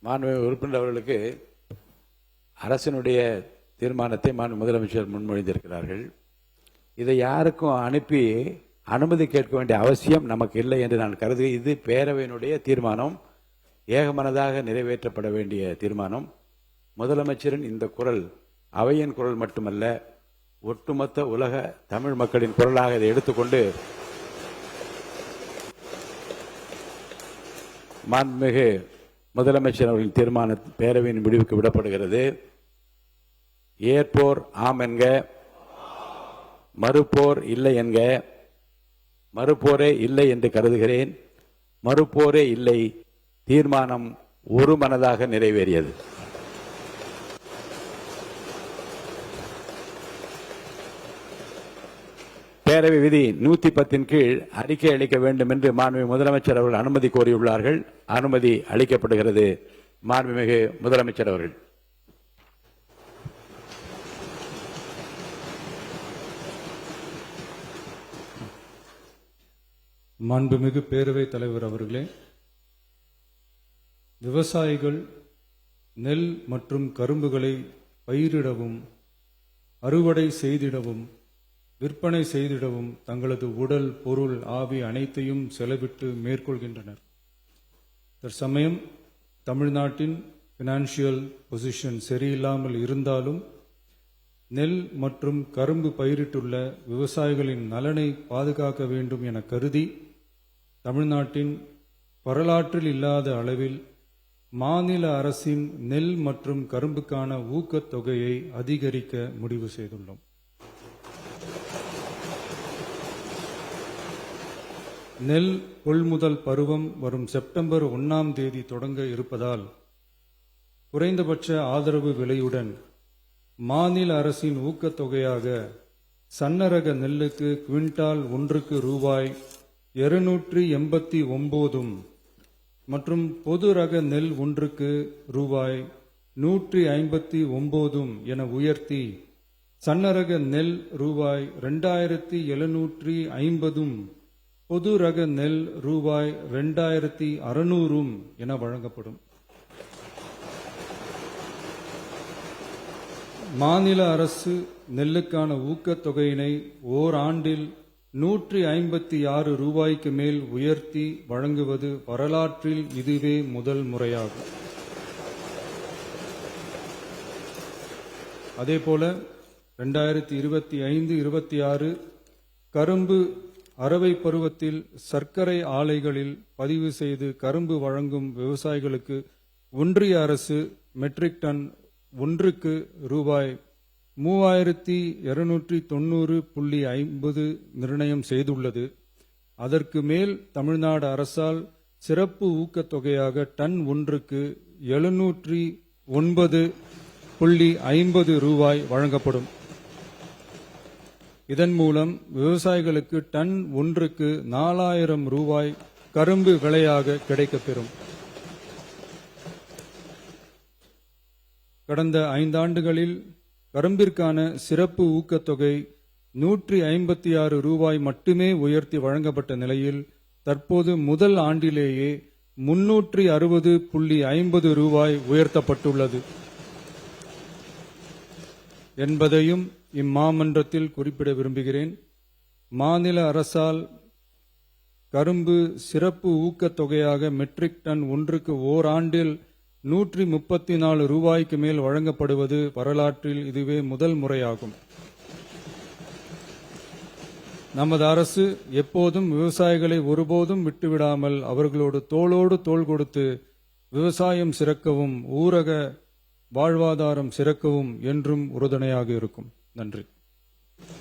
மாண்புமிகு உறுப்பினர் அவர்களுக்கு அரசினுடைய தீர்மானத்தை மாண்பு முதலமைச்சர் முன்மொழிந்திருக்கிறார்கள். இதை யாருக்கும் அனுப்பி அனுமதி கேட்க வேண்டிய அவசியம் நமக்கு இல்லை என்று நான் கருது. இது பேரவையினுடைய தீர்மானம், ஏகமனதாக நிறைவேற்றப்பட வேண்டிய தீர்மானம். முதலமைச்சரின் இந்த குரல் அவையின் குரல் மட்டுமல்ல, ஒட்டுமொத்த உலக தமிழ் மக்களின் குரலாக இதை எடுத்துக்கொண்டு மாண்புமிகு முதலமைச்சர் அவர்களின் தீர்மான பேரவையின் முடிவுக்கு விடப்படுகிறது. ஏற்போர் ஆம் என்க, மறுப்போர் இல்லை என்க. மறுப்போரே இல்லை என்று கருதுகிறேன். மறுப்போரே இல்லை. தீர்மானம் ஒரு மனதாக நிறைவேறியது. பேரவை விதி 110 கீழ் அறிக்கை அளிக்க வேண்டும் என்று மாண்புமிகு முதலமைச்சர் அவர்கள் அனுமதி கோரியுள்ளார்கள். அனுமதி அளிக்கப்படுகிறது. மாண்புமிகு முதலமைச்சர் அவர்கள். மாண்புமிகு பேரவைத் தலைவர் அவர்களே, விவசாயிகள் நெல் மற்றும் கரும்புகளை பயிரிடவும், அறுவடை செய்திடவும், விற்பனை செய்திடவும் தங்களது உடல், பொருள், ஆவி அனைத்தையும் செலவிட்டு மேற்கொள்கின்றனர். தற்சமயம் தமிழ்நாட்டின் பினான்சியல் பொசிஷன் சரியில்லாமல் இருந்தாலும் நெல் மற்றும் கரும்பு பயிரிட்டுள்ள விவசாயிகளின் நலனை பாதுகாக்க வேண்டும் என கருதி தமிழ்நாட்டின் வரலாற்றில் இல்லாத அளவில் மாநில அரசின் நெல் மற்றும் கரும்புக்கான ஊக்கத்தொகையை அதிகரிக்க முடிவு செய்துள்ளோம். நெல் கொள்முதல் பருவம் வரும் செப்டம்பர் 1ஆம் தேதி தொடங்க இருப்பதால் குறைந்தபட்ச ஆதரவு விலையுடன் மாநில அரசின் ஊக்கத்தொகையாக சன்னரக நெல்லுக்கு குவிண்டால் ஒன்றுக்கு ரூபாய் 289 மற்றும் பொது ரக நெல் ஒன்றுக்கு ரூபாய் 159 என உயர்த்தி சன்னரக நெல் ரூபாய் 2750 பொது ரக நெல் ரூபாய் 2600 என வழங்கப்படும். மாநில அரசு நெல்லுக்கான ஊக்கத்தொகையினை ஓராண்டில் 156 ரூபாய்க்கு மேல் உயர்த்தி வழங்குவது வரலாற்றில் இதுவே முதல் முறையாகும். அதேபோல 2025-26 கரும்பு அரவை பருவத்தில் சர்க்கரை ஆலைகளில் பதிவு செய்து கரும்பு வழங்கும் விவசாயிகளுக்கு ஒன்றிய அரசு மெட்ரிக் டன் ஒன்றுக்கு ரூபாய் 3290.50 நிர்ணயம் செய்துள்ளது. அதற்கு மேல் தமிழ்நாடு அரசால் சிறப்பு ஊக்கத்தொகையாக டன் ஒன்றுக்கு 709.50 ரூபாய் வழங்கப்படும். இதன் மூலம் விவசாயிகளுக்கு டன் ஒன்றுக்கு 4000 ரூபாய் கரும்பு விலையாக கிடைக்கப்பெறும். கடந்த 5 ஆண்டுகளில் கரும்பிற்கான சிறப்பு ஊக்கத்தொகை 156 ரூபாய் மட்டுமே உயர்த்தி வழங்கப்பட்ட நிலையில் தற்போது முதல் ஆண்டிலேயே 360.50 ரூபாய் உயர்த்தப்பட்டுள்ளது என்பதையும் இம்மாமன்றத்தில் குறிப்பிட விரும்புகிறேன். மாநில அரசால் கரும்பு சிறப்பு ஊக்கத்தொகையாக மெட்ரிக் டன் ஒன்றுக்கு ஓராண்டில் 134 ரூபாய்க்கு மேல் வழங்கப்படுவது வரலாற்றில் இதுவே முதல் முறையாகும். நமது அரசு எப்போதும் விவசாயிகளை ஒருபோதும் விட்டுவிடாமல் அவர்களோடு தோளோடு தோள் கொடுத்து விவசாயம் சிறக்கவும் ஊரக வாழ்வாதாரம் சிறக்கவும் என்றும் உறுதுணையாக இருக்கும். நன்றி.